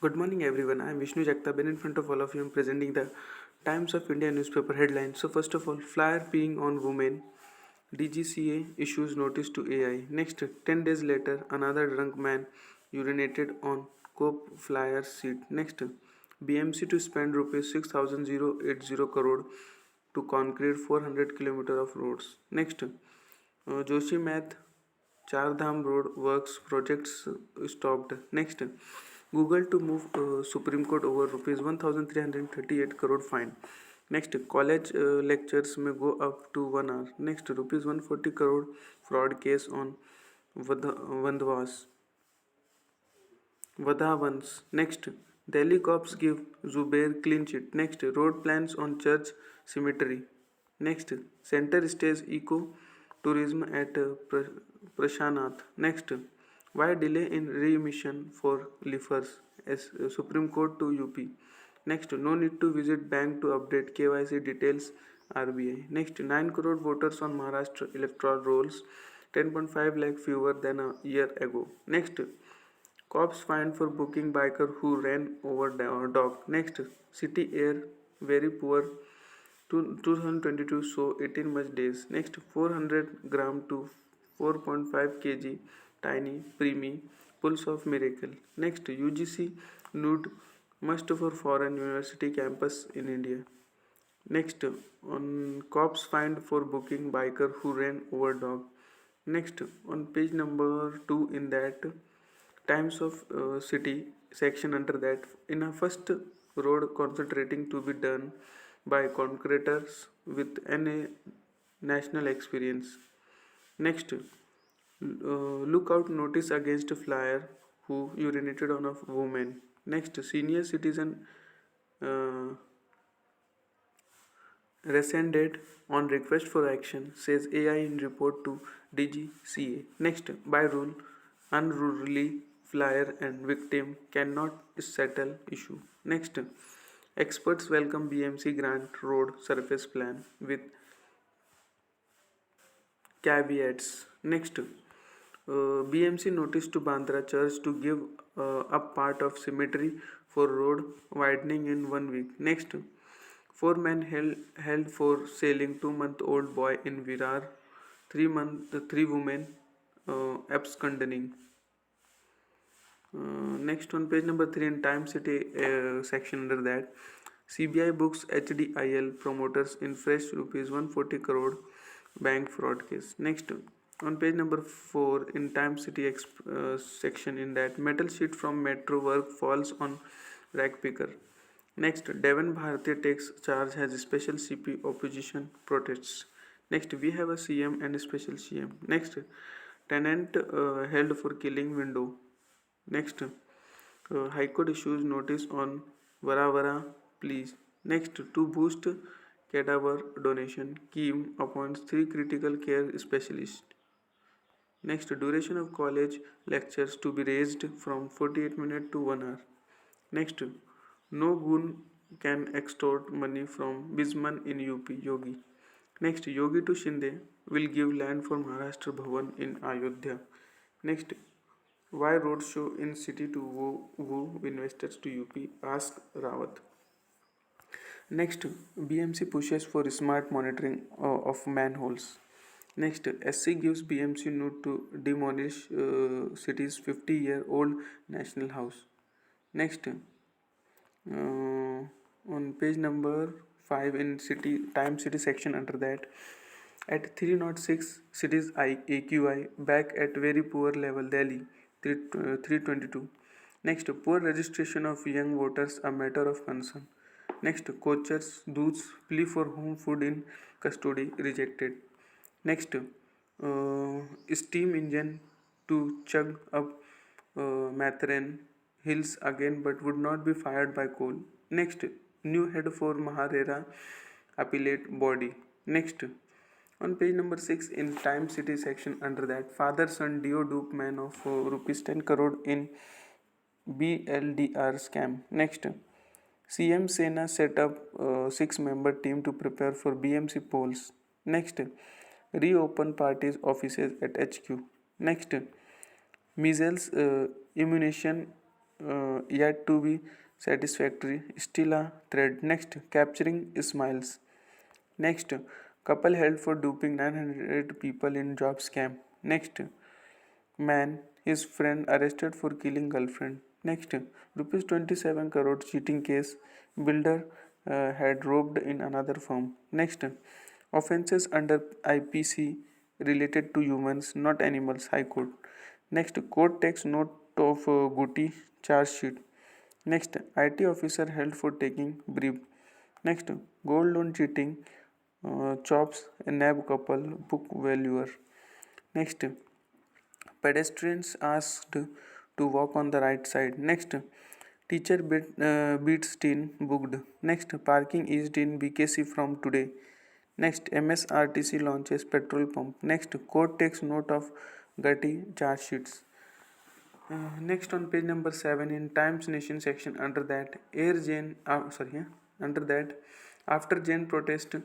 Good morning, everyone. I am Vishnu Jagtap, and in front of all of you, I am presenting the Times of India newspaper headlines. So, first of all, flyer peeing on women. DGCA issues notice to AI. Next, 10 days later, another drunk man urinated on COP flyer seat. Next, BMC to spend rupees 6,080 crore to concrete 400 km of roads. Next, Joshi Math Char Dham Road works projects stopped. Next, Google to move Supreme Court over rupees 1,338 crore fine. Next, college lectures may go up to 1 hour. Next, rupees 140 crore fraud case on Vandhwas. Vadhavans. Next, Delhi cops give Zubair clean sheet. Next, road plans on church cemetery. Next, center stays eco tourism at Prashanath. Next, why delay in remission for lifters? As Supreme Court to UP. Next, no need to visit bank to update KYC details. RBI. Next, 9 crore voters on Maharashtra electoral rolls, 10.5 lakh fewer than a year ago. Next, cops fined for booking biker who ran over dog. Next, city air very poor. 2022 saw 18 much days. Next, 400 gram to 4.5 kg tiny preemie pulse of miracle. Next, UGC nude must for foreign university campus in India. Next, on cops fined for booking biker who ran over dog. Next, on page number 2 in that Times of City section under that, in a first road concentrating to be done by concreters with any national experience. Next, lookout notice against a flyer who urinated on a woman. Next, senior citizen uh, rescinded on request for action, says AI in report to DGCA. Next, by rule, unruly flyer and victim cannot settle issue. Next, experts welcome BMC grant road surface plan with caveats. Next, BMC notice to Bandra Church to give up part of cemetery for road widening in 1 week. Next, four men held for selling 2-month-old boy in Virar. 3 women absconding. Next on page number 3 in Time City section under that, CBI books HDIL promoters in fresh rupees 140 crore bank fraud case. Next on page number 4 in Time City section in that, metal sheet from metro work falls on rag picker. Next, Devon Bharati takes charge as special CP opposition protests. Next, we have a CM and a special CM. Next, tenant held for killing window. Next, High Court issues notice on Varavara please. Next, to boost cadaver donation, Kim appoints 3 critical care specialists. Next, duration of college lectures to be raised from 48 minutes to 1 hour. Next, no goon can extort money from Bisman in UP, Yogi. Next, Yogi to Shinde will give land for Maharashtra Bhavan in Ayodhya. Next, why roadshow in city to woo investors to UP? Ask Rawat. Next, BMC pushes for smart monitoring of manholes. Next, SC gives BMC note to demolish city's 50-year-old national house. Next, on page number 5 in city Time City section under that, at 306 cities AQI back at very poor level, Delhi 322. Next, poor registration of young voters a matter of concern. Next, coaches Doots plea for home food in custody rejected. Next, steam engine to chug up Mathran hills again but would not be fired by coal. Next, new head for Maharera appellate body. Next, on page number 6 in Time City section under that, father son Dio dupe man of rupees 10 crore in BLDR scam. Next, CM Sena set up 6-member team to prepare for BMC polls. Next, reopen parties offices at HQ. Next, measles immunization yet to be satisfactory, still a threat. Next, capturing smiles. Next, couple held for duping 900 people in job scam. Next, man, his friend arrested for killing girlfriend. Next, rupees 27 crore cheating case. Builder had robbed in another firm. Next, offences under IPC related to humans, not animals. High Court. Next, court takes note of Guti charge sheet. Next, IT officer held for taking brief. Next, gold loan cheating, chops nab couple, book valuer. Next, pedestrians asked to walk on the right side. Next, teacher beats teen booked. Next, parking eased in BKC from today. Next, MSRTC launches petrol pump. Next, court takes note of Gatti charge sheets. Next on page number 7 in Times Nation section under that under that after Jain protest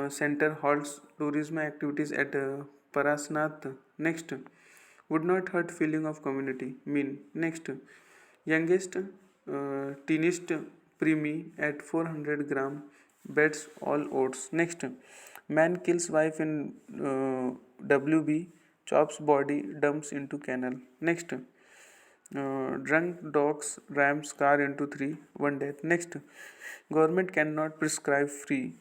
center halts tourism activities at Parasnath. Next, would not hurt feeling of community. Mean. Next, youngest teenest preemie at 400 gram bets all oats. Next, man kills wife in WB, chops body, dumps into canal. Next, drunk dogs rams car into three, one death. Next, government cannot prescribe fee.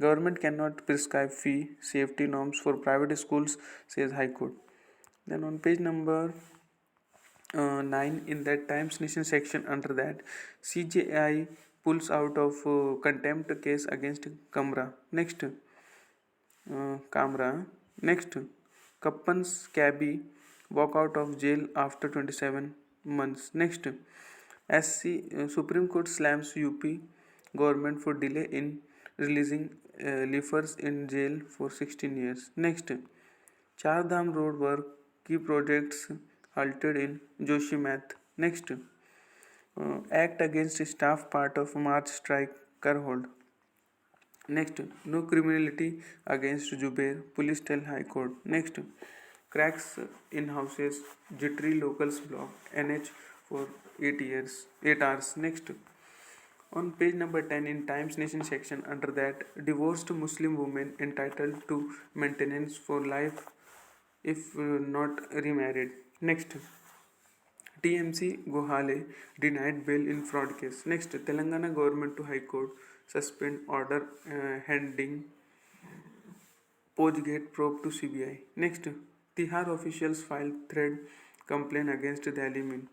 Government cannot prescribe fee safety norms for private schools, says High Court. Then on page number 9 in that Times Nation section under that CJI pulls out of contempt case against Kamra. Next, Kamra. Next, Kappan's cabbie walk out of jail after 27 months. Next, SC Supreme Court slams UP government for delay in releasing Liffers in jail for 16 years. Next, Char Dham road work key projects halted in Joshimath. Next, act against staff part of March strike Karhold. Next, no criminality against Jubair, police tell High Court. Next, cracks in houses, jittery locals block, NH for 8 hours. Next, on page number 10 in Times Nation section under that, divorced Muslim woman entitled to maintenance for life if not remarried. Next, TMC Gohale denied bail in fraud case. Next, Telangana government to High Court suspend order handing Pojgate probe to CBI. Next, Tihar officials filed thread complaint against Delhi Mint.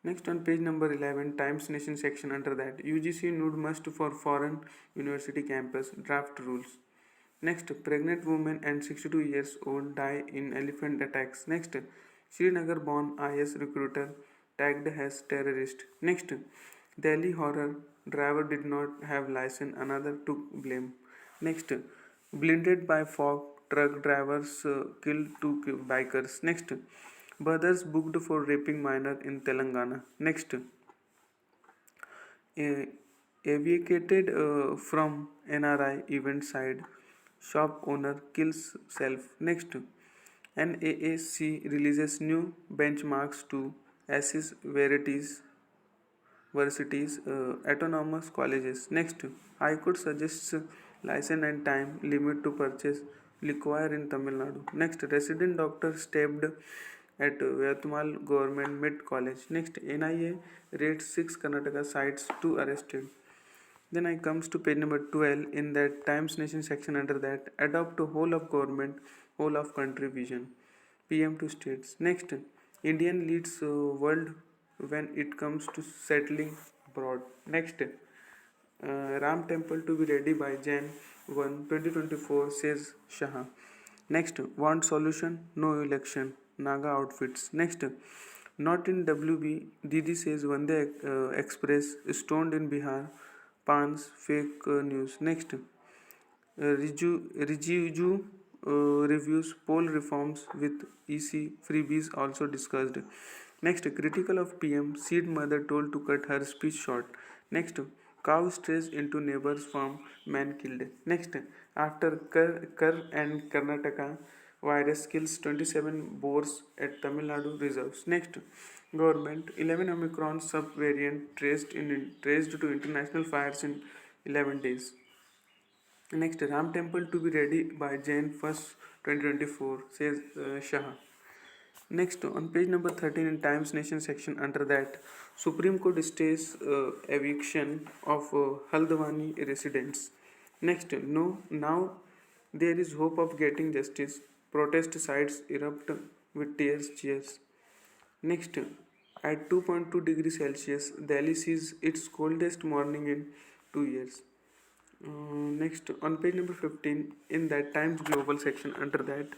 Next on page number 11, Times Nation section under that, UGC nude must for foreign university campus draft rules. Next, pregnant woman and 62 years old die in elephant attacks. Next, Srinagar born IS recruiter tagged as terrorist. Next, Delhi horror driver did not have license, another took blame. Next, blinded by fog, truck drivers killed two bikers. Next, brothers booked for raping minor in Telangana. Next, evacuated from NRI event side, shop owner kills self. Next, NAAC releases new benchmarks to assess varieties, autonomous colleges. Next, High Court suggests license and time limit to purchase liquor in Tamil Nadu. Next, resident doctor stabbed at Yatmal Government Mid College. Next, NIA raids 6 Karnataka sites, 2 arrested. Then I comes to page number 12 in that Times Nation section under that, adopt to whole of government, whole of country vision. PM to states. Next, Indian leads world when it comes to settling abroad. Next, Ram temple to be ready by Jan 1, 2024, says Shah. Next, want solution, no election, Naga outfits. Next, not in WB, Didi says Vande Express stoned in Bihar, Pans fake news. Next, Riju reviews poll reforms with EC freebies also discussed. Next, critical of PM, seed mother told to cut her speech short. Next, cow strays into neighbor's farm, man killed. Next, after Kar and Karnataka, virus kills 27 boars at Tamil Nadu reserves. Next, Government 11 Omicron subvariant traced to international fires in 11 days. Next, Ram Temple to be ready by Jan 1st, 2024, says Shah. Next, on page number 13 in Times Nation section, under that, Supreme Court stays eviction of Haldwani residents. Next, no, now there is hope of getting justice. Protest sites erupt with tears, cheers. Next, at 2.2 degrees Celsius, Delhi sees its coldest morning in 2 years. Next, on page number 15, in that Times Global section, under that,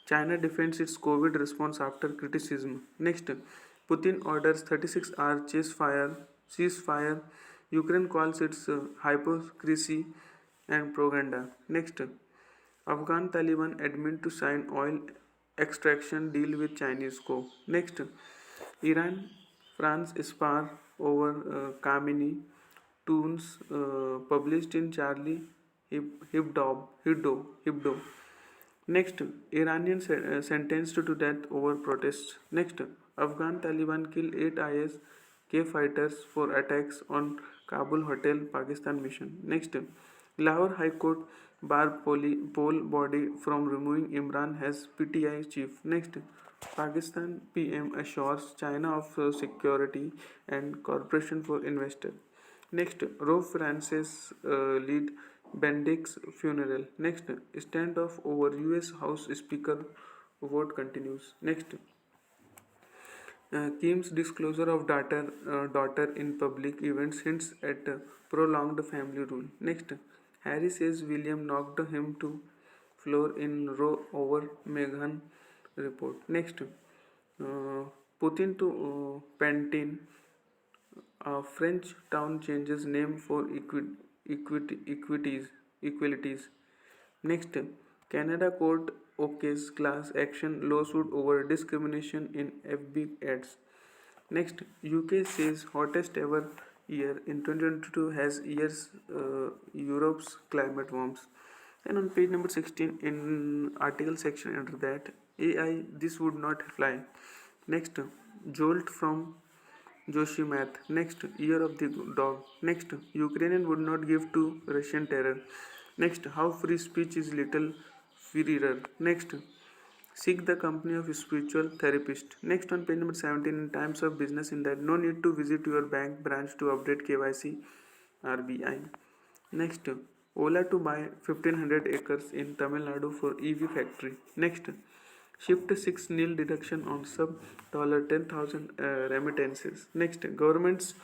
China defends its COVID response after criticism. Next, Putin orders 36-hour ceasefire. Ukraine calls its hypocrisy and propaganda. Next, Afghan Taliban admit to sign oil extraction deal with Chinese co. Next, Iran, France spar over Khamenei tunes published in Charlie Hebdo. Next, Iranian sentenced to death over protests. Next, Afghan Taliban kill 8 IS-K fighters for attacks on Kabul hotel, Pakistan mission. Next, Lahore High Court bar poll body from removing Imran as PTI chief. Next, Pakistan PM assures China of security and cooperation for investor. Next, Pope Francis lead Benedict's funeral. Next, standoff over U.S. House Speaker vote continues. Next, Kim's disclosure of daughter in public events hints at prolonged family rule. Next, Harry says William knocked him to floor in Roe over Meghan report. Next, Putin to Pantin, a French town changes name for equalities. Next, Canada court okays class action lawsuit over discrimination in FB ads. Next, UK says hottest ever year in 2022 has years Europe's climate warms. And on page number 16 in article section under that, AI this would not fly. Next, Jolt from Joshimath. Next, Year of the Dog. Next, Ukrainian would not give to Russian terror. Next, how free speech is little freer. Next, seek the company of a spiritual therapist. Next, on page number 17 in Times of Business, in that no need to visit your bank branch to update KYC RBI. Next, Ola to buy 1500 acres in Tamil Nadu for EV factory. Next, shift 6 nil deduction on sub $10,000 remittances. Next, government's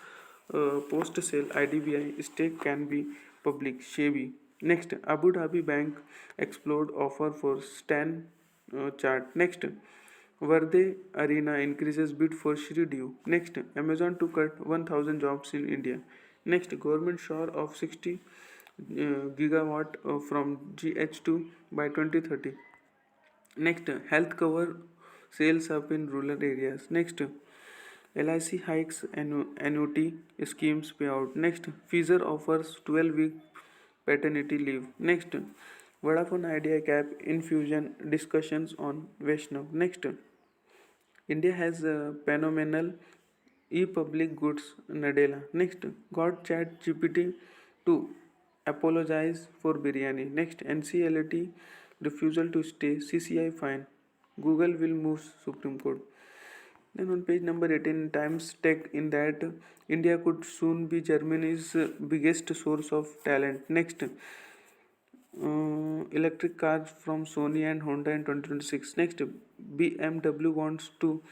post sale IDBI stake can be public. SEBI. Next, Abu Dhabi Bank explode offer for Stan chart. Next, Verde Arena increases bid for Shri Dew. Next, Amazon to cut 1000 jobs in India. Next, government shore of 60 gigawatt from GH2 by 2030. Next, health cover sales up in rural areas. Next, LIC hikes annuity schemes payout. Next, Pfizer offers 12-week paternity leave. Next, Vodafone Idea cap infusion discussions on Vaishnav. Next, India has a phenomenal e-public goods Nadella. Next, got Chat GPT to apologize for biryani. Next, NCLT refusal to stay, CCI fine. Google will move Supreme Court. Then on page number 18 Times Tech, in that India could soon be Germany's biggest source of talent. Next, electric cars from Sony and Honda in 2026. Next, BMW wants to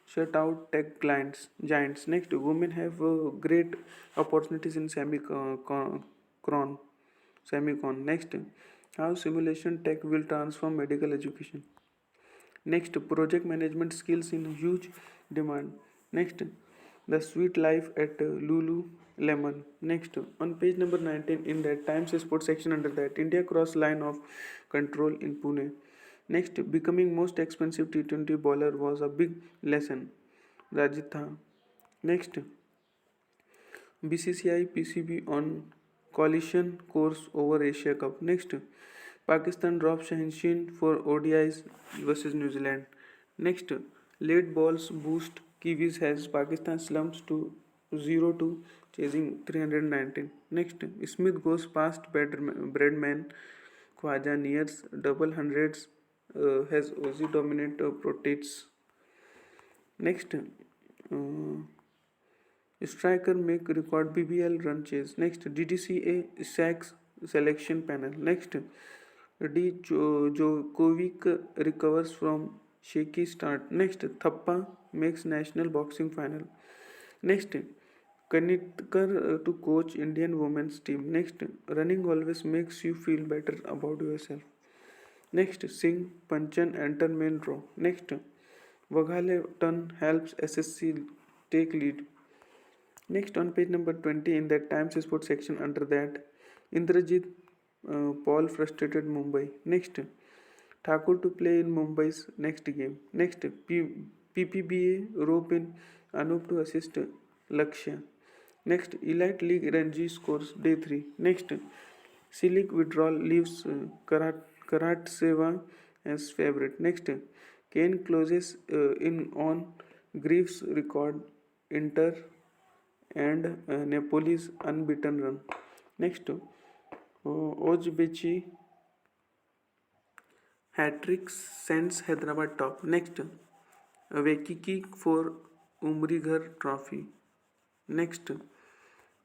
shut out tech giants. Next, women have great opportunities in semicon. Next, how simulation tech will transform medical education. Next, project management skills in huge demand. Next, the sweet life at Lululemon. Next, on page number 19 in that Times Sports section, under that India cross line of control in Pune. Next, becoming most expensive T20 bowler was a big lesson. Rajitha. Next, BCCI PCB on coalition course over Asia Cup. Next, Pakistan drops Shahin for ODIs versus New Zealand. Next, late balls boost Kiwis has Pakistan slumps to 0 to chasing 319. Next, Smith goes past Breadman. Khwaja nears double hundreds. Has Aussie dominant protects. Next, striker make record BBL run chase. Next, DDCA sacks selection panel. Next, Djokovic recovers from shaky start. Next, Thappa makes national boxing final. Next, Kanitkar to coach Indian women's team. Next, running always makes you feel better about yourself. Next, Singh Panchan enter main draw. Next, Waghale turn helps SSC take lead. Next, on page number 20 in that Times Sports section, under that, Indrajit Paul frustrated Mumbai. Next, Thakur to play in Mumbai's next game. Next, PPBA rope in Anup to assist Lakshya. Next, Elite League Ranji scores day 3. Next, Silik withdrawal leaves Karat Seva as favorite. Next, Kane closes in on Grief's record. Inter and Napoli's unbeaten run. Next, Ojbechi hat-trick sends Hyderabad top. Next, Vekiki for Umrighar Trophy. Next,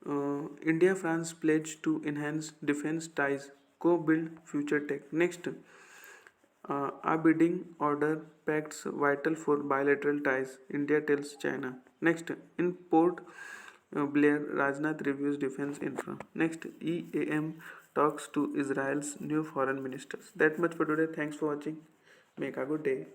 India-France pledge to enhance defense ties, co-build future tech. Next, a bidding order pacts vital for bilateral ties, India tells China. Next, in Port Blair, Rajnath reviews defense infra. Next, EAM talks to Israel's new foreign ministers. That much for today. Thanks for watching. Make a good day.